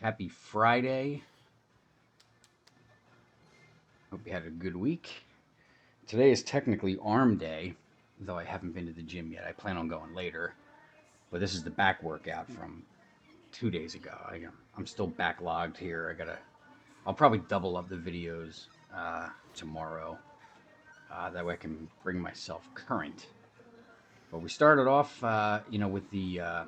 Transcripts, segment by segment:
Happy Friday. Hope you had a good week. Today is technically arm day, though I haven't been to the gym yet. I plan on going later. But this is the back workout from 2 days ago. I'm still backlogged here. I'll probably double up the videos tomorrow. That way I can bring myself current. But we started off, with the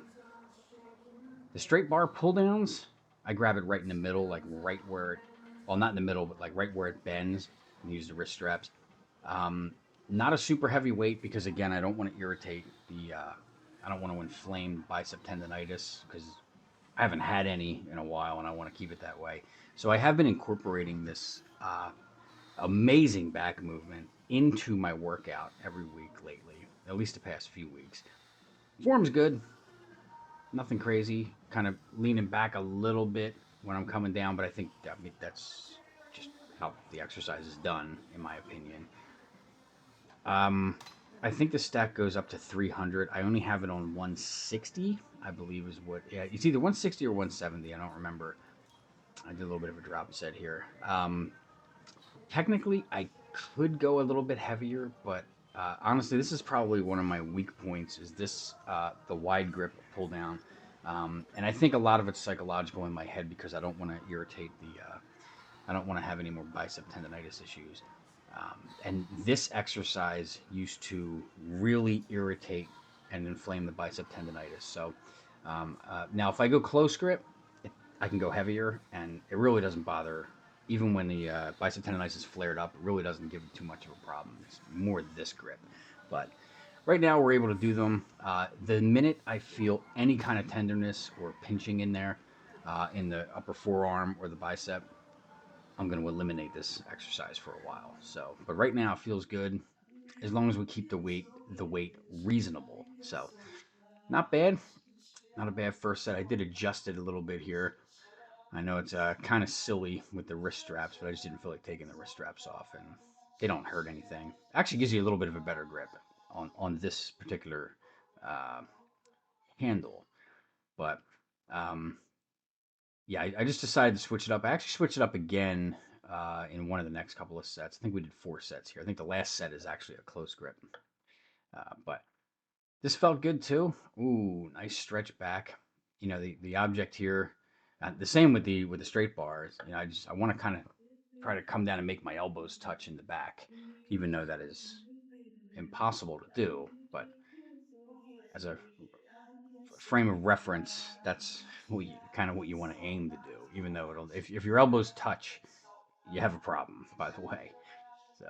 straight bar pull downs. I grab it right in the middle, like right where well, not in the middle, but like right where it bends, and use the wrist straps. Um, Not a super heavy weight because again, I don't want to irritate I don't want to inflame bicep tendonitis because I haven't had any in a while, and I want to keep it that way. So I have been incorporating this amazing back movement into my workout every week lately, at least the past few weeks. Form's good, nothing crazy. Kind of leaning back a little bit when I'm coming down, but that's just how the exercise is done, in my opinion. Um, I think the stack goes up to 300. I only have it on 160, I believe is what. Yeah, it's either 160 or 170. I don't remember. I did a little bit of a drop set here. Technically, I could go a little bit heavier, but honestly, this is probably one of my weak points. Is this the wide grip pull down? And I think a lot of it's psychological in my head because I don't want to irritate I don't want to have any more bicep tendonitis issues. And this exercise used to really irritate and inflame the bicep tendonitis. So now, if I go close grip, I can go heavier, and it really doesn't bother. Even when the bicep tendonitis is flared up, it really doesn't give it too much of a problem. It's more this grip. But right now, we're able to do them. The minute I feel any kind of tenderness or pinching in there, in the upper forearm or the bicep, I'm going to eliminate this exercise for a while. So, but right now it feels good as long as we keep the weight reasonable. So, not bad, not a bad first set. I did adjust it a little bit here. I know it's kind of silly with the wrist straps, but I just didn't feel like taking the wrist straps off, and they don't hurt anything. Actually, gives you a little bit of a better grip on this particular uh, handle. But um, yeah, I just decided to switch it up. I actually switched it up again in one of the next couple of sets. I think we did 4 sets here. I think the last set is actually a close grip. But this felt good too. Ooh, nice stretch back. The object here, the same with the straight bars. I want to kind of try to come down and make my elbows touch in the back, even though that is impossible to do. But as a frame of reference, that's kind of what you want to aim to do. Even though if your elbows touch, you have a problem. By the way, so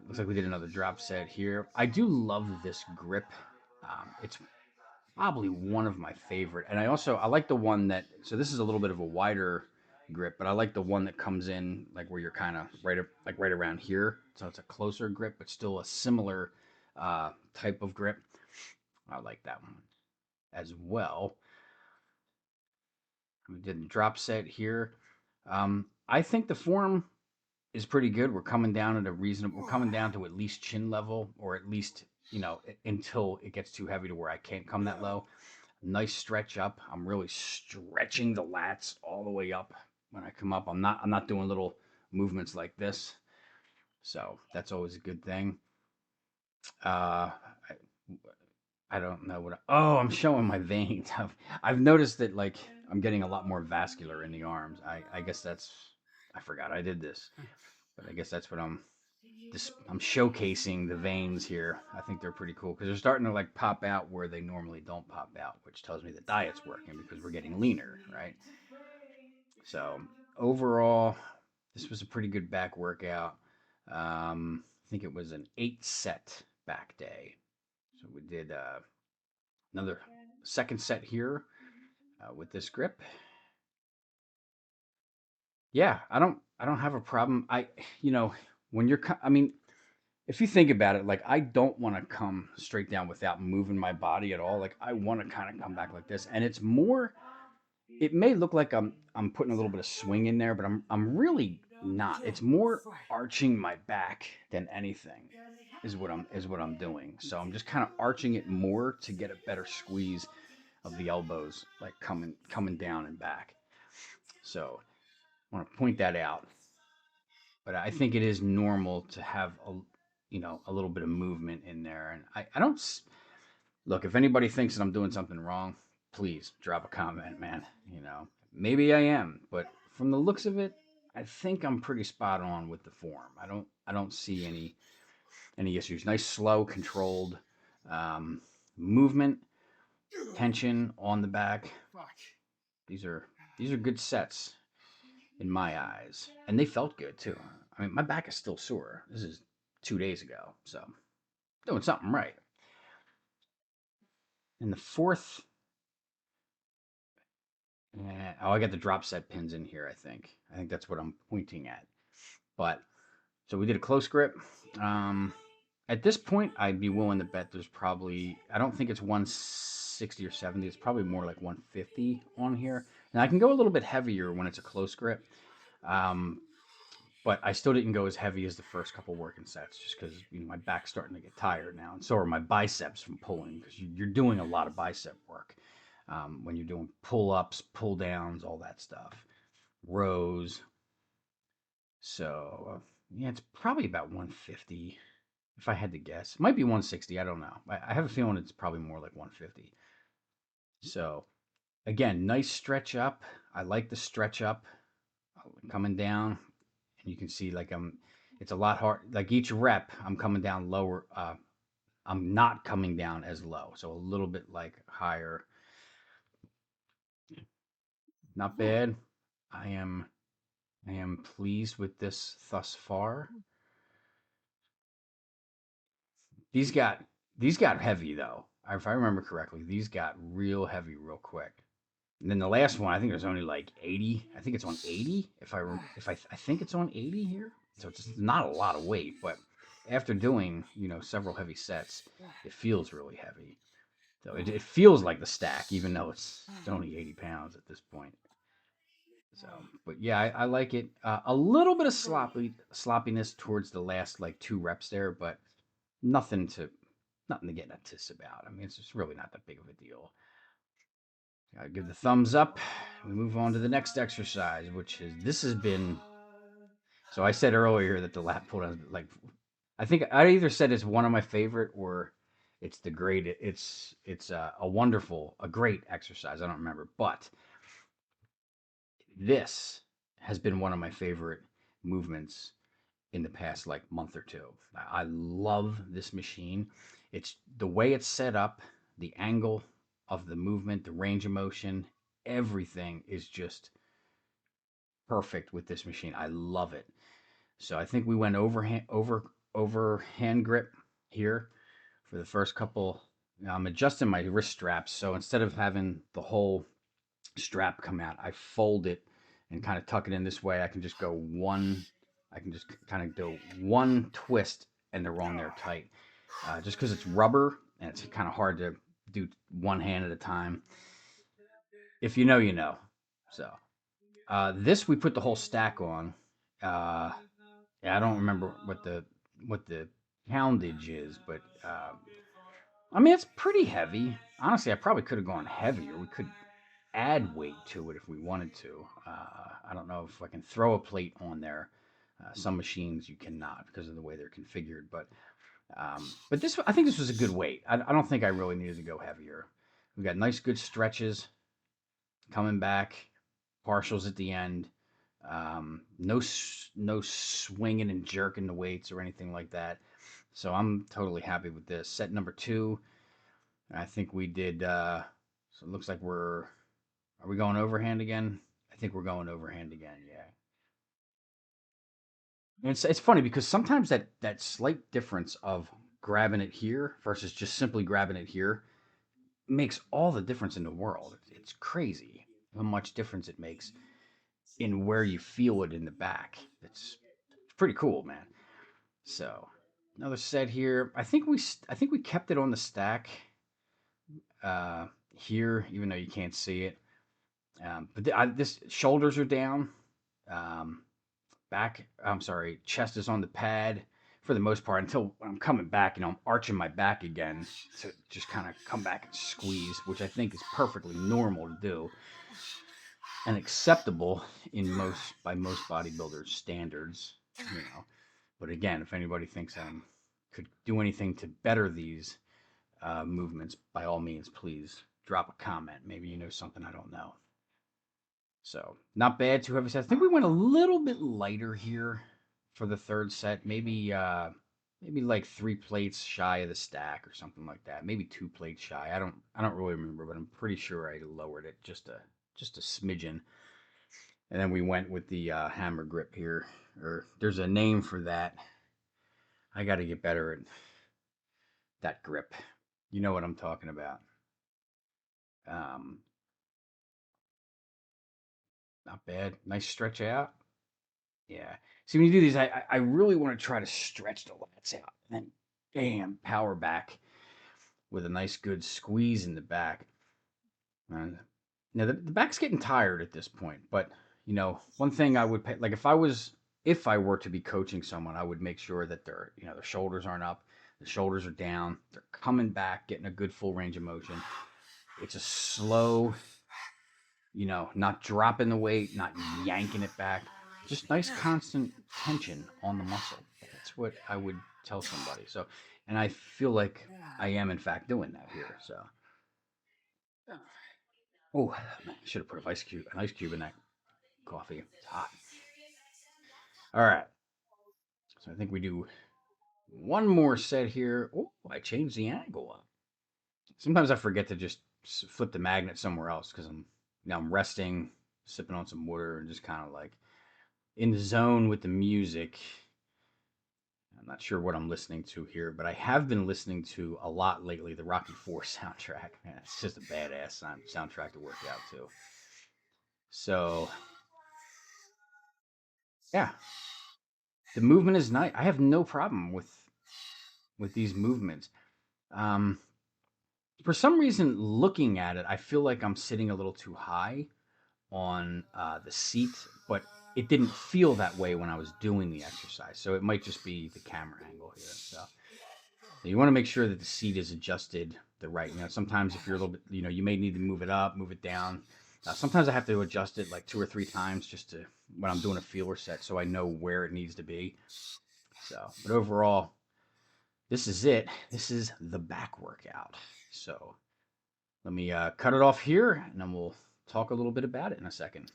looks like we did another drop set here. I do love this grip. It's probably one of my favorite, and I like the one that. So this is a little bit of a wider grip, but I like the one that comes in like where you're kind of right around here. So it's a closer grip, but still a similar type of grip. I like that one as well. We did the drop set here. I think the form is pretty good. We're coming down to at least chin level, or at least, until it gets too heavy to where I can't come that low. Nice stretch up. I'm really stretching the lats all the way up when I come up. I'm not doing little movements like this. So that's always a good thing. I, I don't know oh, I'm showing my veins. I've noticed that, like, I'm getting a lot more vascular in the arms. I guess I forgot I did this, but I guess that's what I'm showcasing the veins here. I think they're pretty cool because they're starting to like pop out where they normally don't pop out, which tells me the diet's working because we're getting leaner, right? So overall, this was a pretty good back workout. I think it was an 8 set back day. So we did another second set here with this grip. Yeah, I don't have a problem. When I mean, if you think about it, like I don't want to come straight down without moving my body at all. Like I want to kind of come back like this, and it's more. It may look like I'm putting a little bit of swing in there, but I'm really not. It's more arching my back than anything is what I'm doing. So I'm just kind of arching it more to get a better squeeze of the elbows, like coming down and back. So I want to point that out. But I think it is normal to have a little bit of movement in there. And I don't look, if anybody thinks that I'm doing something wrong, please drop a comment, man. Maybe I am, but from the looks of it, I think I'm pretty spot on with the form. I don't see any issues. Nice, slow, controlled um, movement, tension on the back. These are these are good sets in my eyes, and they felt good too. I mean, my back is still sore. This is 2 days ago, so doing something right. And the fourth, I got the drop set pins in here. I think that's what I'm pointing at. But so we did a close grip. At this point, I'd be willing to bet there's probably, I don't think it's 160 or 70. It's probably more like 150 on here. And I can go a little bit heavier when it's a close grip. Um, but I still didn't go as heavy as the first couple working sets just because my back's starting to get tired now. And so are my biceps from pulling because you're doing a lot of bicep work when you're doing pull-ups, pull-downs, all that stuff, rows. So yeah, it's probably about 150 if I had to guess. It might be 160. I don't know. I have a feeling it's probably more like 150. So again, nice stretch up. I like the stretch up coming down, and you can see like it's a lot hard. Like each rep, I'm coming down lower. I'm not coming down as low, so a little bit like higher. Not bad. I am I am pleased with this thus far. These got these got heavy though. If I remember correctly, these got real heavy real quick. And then the last one, I think it was only like 80. I think it's on 80. If I think it's on 80 here. So it's not a lot of weight, but after doing several heavy sets, it feels really heavy. So it feels like the stack, even though it's only 80 pounds at this point. So, but yeah, I like it. A little bit of sloppiness towards the last like two reps there, but nothing to get nuts about. I mean, it's just really not that big of a deal. Gotta give the thumbs up. We move on to the next exercise, which is this has been. So I said earlier that the lat pull down, like, I think I either said it's one of my favorite or it's the great. It's a wonderful, a great exercise. I don't remember, but this has been one of my favorite movements in the past like month or two. I love this machine. It's the way it's set up, the angle of the movement, the range of motion, everything is just perfect with this machine. I love it. So I think we went overhand grip here for the first couple. I'm adjusting my wrist straps, so instead of having the whole strap come out, I fold it and kind of tuck it in this way. I can just go one. I can just kind of do one twist and they're on there tight. Just because it's rubber and it's kind of hard to do one hand at a time. If you know, you know. So this we put the whole stack on. Yeah, I don't remember what the poundage is, but I mean it's pretty heavy. Honestly, I probably could have gone heavier. We could add weight to it if we wanted to. I don't know if I can throw a plate on there. Some machines you cannot because of the way they're configured. But this, I think this was a good weight. I don't think I really needed to go heavier. We got nice, good stretches coming back, partials at the end. No swinging and jerking the weights or anything like that. So I'm totally happy with this. Set number 2. I think we did. So it looks like Are we going overhand again? I think we're going overhand again. Yeah. And it's funny because sometimes that slight difference of grabbing it here versus just simply grabbing it here makes all the difference in the world. It's crazy how much difference it makes in where you feel it in the back. It's pretty cool, man. So another set here. I think we kept it on the stack here, even though you can't see it. But this shoulders are down. Um, chest is on the pad for the most part until I'm coming back, I'm arching my back again to just kind of come back and squeeze, which I think is perfectly normal to do. and acceptable in most by most bodybuilders standards, you know. But again, if anybody thinks I could do anything to better these movements, by all means, please drop a comment. Maybe you know something I don't know. So not bad. 2 heavy sets. I think we went a little bit lighter here for the third set. Maybe like 3 plates shy of the stack or something like that. Maybe 2 plates shy. I don't really remember, but I'm pretty sure I lowered it just a smidgen. And then we went with the hammer grip here. Or there's a name for that. I got to get better at that grip. You know what I'm talking about. Um, Not bad. Nice stretch out. Yeah. See, when you do these, I really want to try to stretch the lats out and then, bam, power back with a nice good squeeze in the back. And now the back's getting tired at this point, but one thing I would pay, like if I were to be coaching someone, I would make sure that their shoulders aren't up, the shoulders are down, they're coming back, getting a good full range of motion. It's a slow, not dropping the weight, not yanking it back, just nice constant tension on the muscle. That's what I would tell somebody. So, and I feel like I am in fact doing that here. So, oh, I should have put an ice cube in that coffee. It's hot. All right. So I think we do one more set here. Oh, I changed the angle up. Sometimes I forget to just flip the magnet somewhere else because I'm resting, sipping on some water, and just kind of like in the zone with the music. I'm not sure what I'm listening to here, but I have been listening to a lot lately the Rocky Four soundtrack. Man, it's just a badass soundtrack to work out to. So, yeah, the movement is nice. I have no problem with these movements. Um, for some reason, looking at it, I feel like I'm sitting a little too high on the seat, but it didn't feel that way when I was doing the exercise. So it might just be the camera angle here. So you want to make sure that the seat is adjusted the right. Sometimes if you're a little bit, you may need to move it up, move it down. Sometimes I have to adjust it like 2 or 3 times just to when I'm doing a feeler set, so I know where it needs to be. So, but overall, this is it. This is the back workout. So let me cut it off here, and then we'll talk a little bit about it in a second.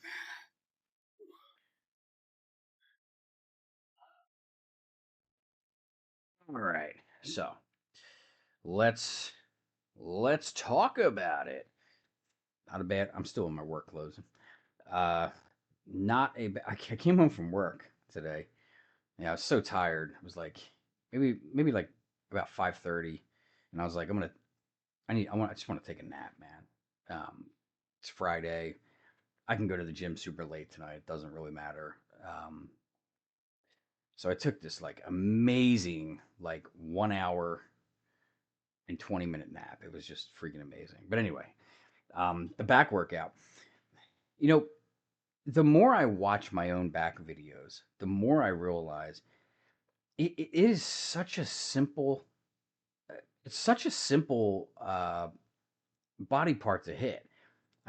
All right. So let's let's talk about it. Not a bad. I'm still in my work clothes. Uh, not a. I came home from work today. Yeah, I was so tired. It was like maybe like about 5:30, and I was like, I just want to take a nap, man. It's Friday. I can go to the gym super late tonight. It doesn't really matter. Um, so I took this like amazing like 1 hour and 20-minute nap. It was just freaking amazing. But anyway, the back workout. You know, the more I watch my own back videos, the more I realize it is such a simple. It's such a simple body part to hit.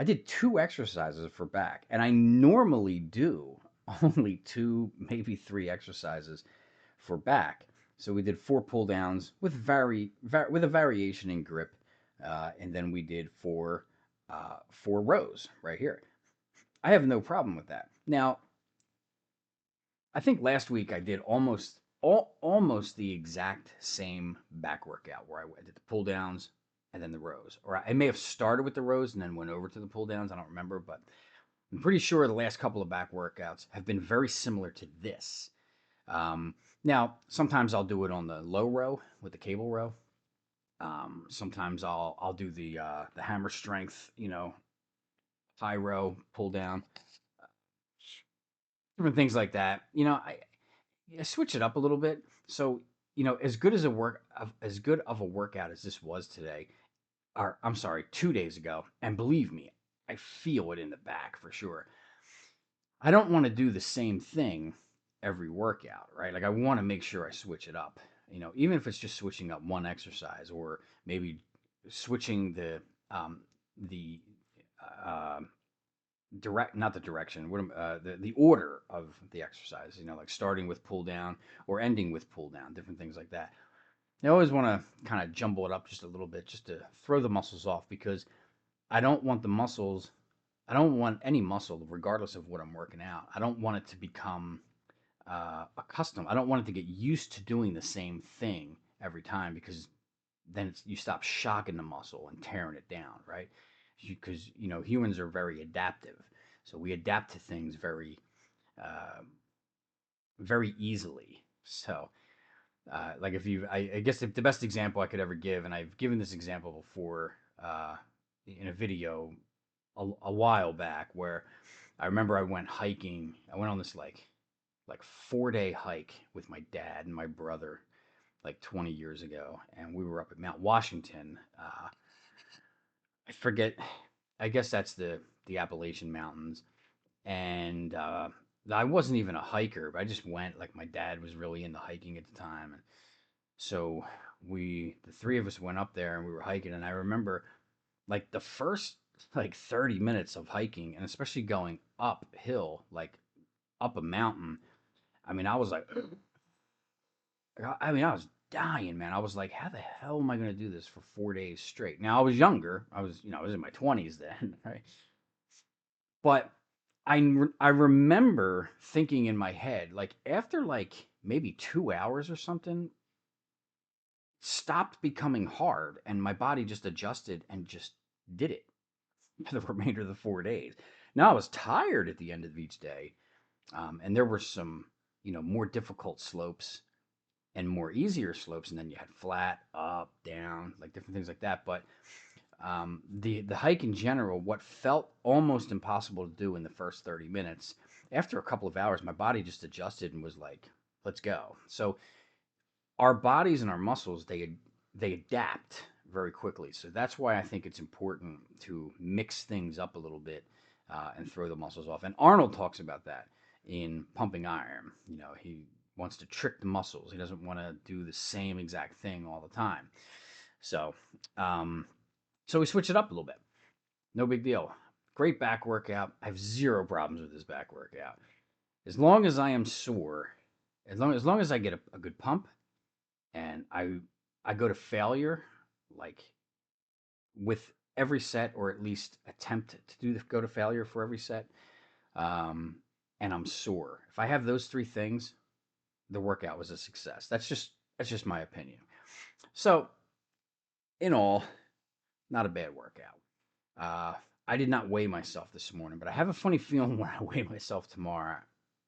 I did 2 exercises for back, and I normally do only 2, maybe 3 exercises for back. So we did 4 pull downs with with a variation in grip, and then we did 4 rows right here. I have no problem with that. Now, I think last week I did almost the exact same back workout where I did the pull downs and then the rows. Or I may have started with the rows and then went over to the pull downs. I don't remember, but I'm pretty sure the last couple of back workouts have been very similar to this. Now, sometimes I'll do it on the low row with the cable row. Sometimes I'll do the hammer strength, high row pull down, different things like that. I switch it up a little bit. So, as good of a workout as this was today, or I'm sorry, 2 days ago, and believe me, I feel it in the back for sure. I don't want to do the same thing every workout, right? Like I want to make sure I switch it up. Even if it's just switching up one exercise or maybe switching the not the direction, the order of the exercise, you know, like starting with pull down or ending with pull down, different things like that. I always want to kind of jumble it up just a little bit just to throw the muscles off because I don't want the muscles, I don't want any muscle, regardless of what I'm working out. I don't want it to become accustomed. I don't want it to get used to doing the same thing every time because then you stop shocking the muscle and tearing it down, right? Because you know humans are very adaptive, so we adapt to things uh, very easily. So, like if you, I guess if the best example I could ever give, and I've given this example before in a video a while back, where I remember I went hiking. I went on this like 4 day hike with my dad and my brother like 20 years ago, and we were up at Mount Washington. I forget. I guess that's the Appalachian Mountains, and I wasn't even a hiker, but I just went. Like my dad was really into hiking at the time, and so the three of us went up there and we were hiking, and I remember like the first like 30 minutes of hiking, and especially going uphill, like up a mountain. I mean, I was like, I mean, I was dying, man. I was like, how the hell am I going to do this for 4 days straight? Now I was younger. I was in my 20s then, right? But I remember thinking in my head, like after like maybe 2 hours or something, stopped becoming hard, and my body just adjusted and just did it for the remainder of the 4 days. Now I was tired at the end of each day, and there were some, you know, more difficult slopes and more easier slopes, and then you had flat, up, down, like different things like that. But the hike in general, what felt almost impossible to do in the first 30 minutes, after a couple of hours, my body just adjusted and was like, "Let's go." So our bodies and our muscles, they adapt very quickly. So that's why I think it's important to mix things up a little bit and throw the muscles off. And Arnold talks about that in Pumping Iron. You know, he wants to trick the muscles. He doesn't want to do the same exact thing all the time. So, um, so we switch it up a little bit. No big deal. Great back workout. I have zero problems with this back workout. As long as I am sore, as long as I get a good pump, and I go to failure like with every set, or at least attempt to go to failure for every set. Um, and I'm sore. If I have those three things, the workout was a success. That's just my opinion. So in all, not a bad workout. Uh, I did not weigh myself this morning, but I have a funny feeling when I weigh myself tomorrow,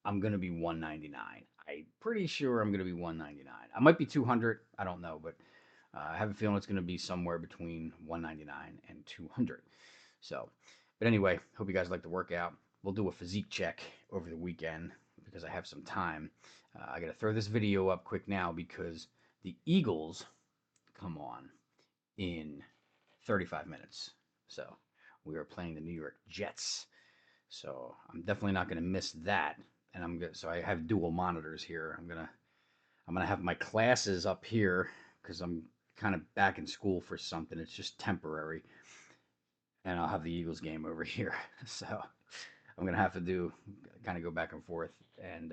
I'm going to be 199. I'm pretty sure I'm going to be 199. I might be 200. I don't know, but I have a feeling it's going to be somewhere between 199 and 200. So, but anyway, hope you guys like the workout. We'll do a physique check over the weekend because I have some time. I got to throw this video up quick now because the Eagles come on in 35 minutes. So we are playing the New York Jets. So I'm definitely not going to miss that. And so I have dual monitors here. I'm gonna have my classes up here because I'm kind of back in school for something. It's just temporary, and I'll have the Eagles game over here. So I'm gonna have to do kind of go back and forth, and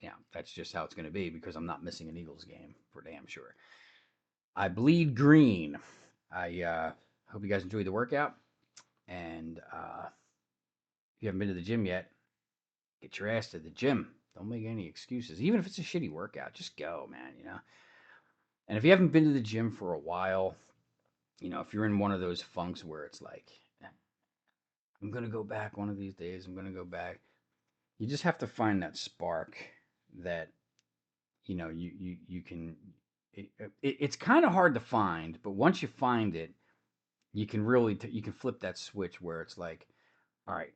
yeah, that's just how it's gonna be because I'm not missing an Eagles game for damn sure. I bleed green. I hope you guys enjoyed the workout, and if you haven't been to the gym yet, get your ass to the gym. Don't make any excuses. Even if it's a shitty workout, just go, man, you know? And if you haven't been to the gym for a while, you know, if you're in one of those funks where it's like, I'm going to go back one of these days, I'm going to go back, you just have to find that spark that, you know, you can, it's kind of hard to find, but once you find it, you can really, you can flip that switch where it's like, all right,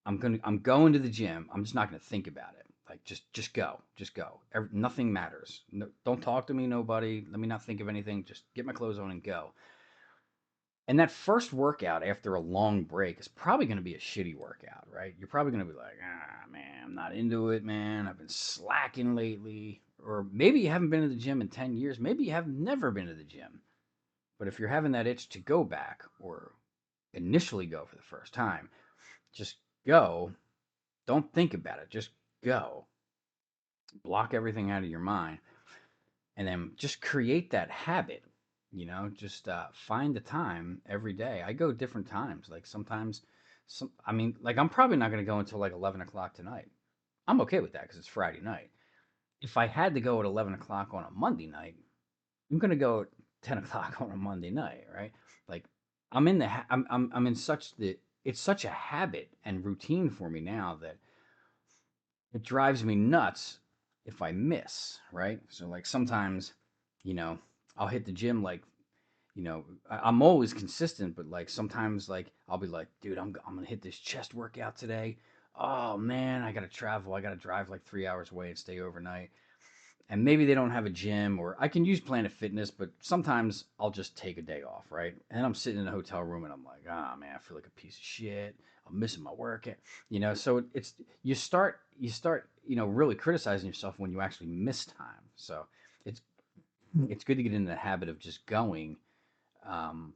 I'm going to the gym. I'm just not gonna think about it. Like just go, just go. Nothing matters. No, don't talk to me, nobody. Let me not think of anything. Just get my clothes on and go. And that first workout after a long break is probably going to be a shitty workout, right? You're probably going to be like, man, I'm not into it, man. I've been slacking lately. Or maybe you haven't been to the gym in 10 years. Maybe you have never been to the gym. But if you're having that itch to go back or initially go for the first time, Just go. Don't think about it. Just go. Block everything out of your mind, and then just create that habit. Just find the time every day. I go different times. Like sometimes, I mean, like I'm probably not going to go until like 11 o'clock tonight. I'm okay with that because it's Friday night. If I had to go at 11 o'clock on a Monday night, I'm going to go at 10 o'clock on a Monday night, right? Like I'm in the, I'm in such the, it's such a habit and routine for me now that it drives me nuts if I miss, right? So like sometimes, you know, I'll hit the gym like, I'm always consistent, but like sometimes like I'll be like, dude, I'm gonna hit this chest workout today. Oh man, I gotta travel. I gotta drive like 3 hours away and stay overnight. And maybe they don't have a gym, or I can use Planet Fitness, but sometimes I'll just take a day off, right? And I'm sitting in a hotel room and I'm like, ah, man, I feel like a piece of shit. I'm missing my workout, So it's you start, really criticizing yourself when you actually miss time. So it's it's good to get in the habit of just going, um,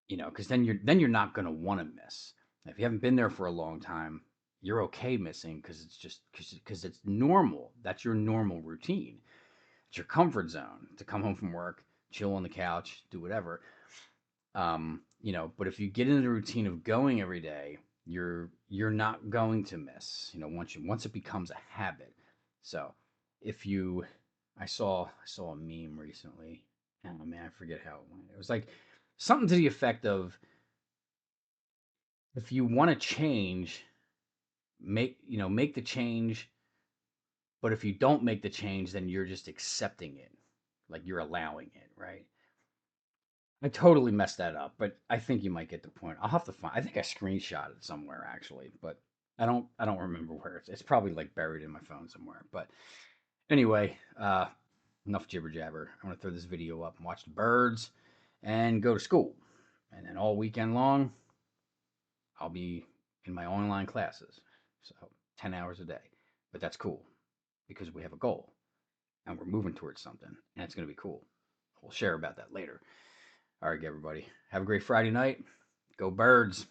because then you're not gonna want to miss. If you haven't been there for a long time, you're okay missing because it's just because it's normal. That's your normal routine. It's your comfort zone to come home from work, chill on the couch, do whatever. But if you get into the routine of going every day, you're not going to miss. Once it becomes a habit. So if you, I saw a meme recently. Oh man, I forget how it went. It was like something to the effect of, if you want to change, make the change. But if you don't make the change, then you're just accepting it, like you're allowing it, right? I totally messed that up, but I think you might get the point. I'll have to find. I think I screenshot it somewhere actually, but I don't remember where it's. It's probably like buried in my phone somewhere. But anyway, enough jibber jabber. I'm gonna throw this video up and watch the birds, and go to school, and then all weekend long I'll be in my online classes. So 10 hours a day, but that's cool because we have a goal and we're moving towards something, and it's gonna be cool. We'll share about that later. All right, everybody. Have a great Friday night. Go birds.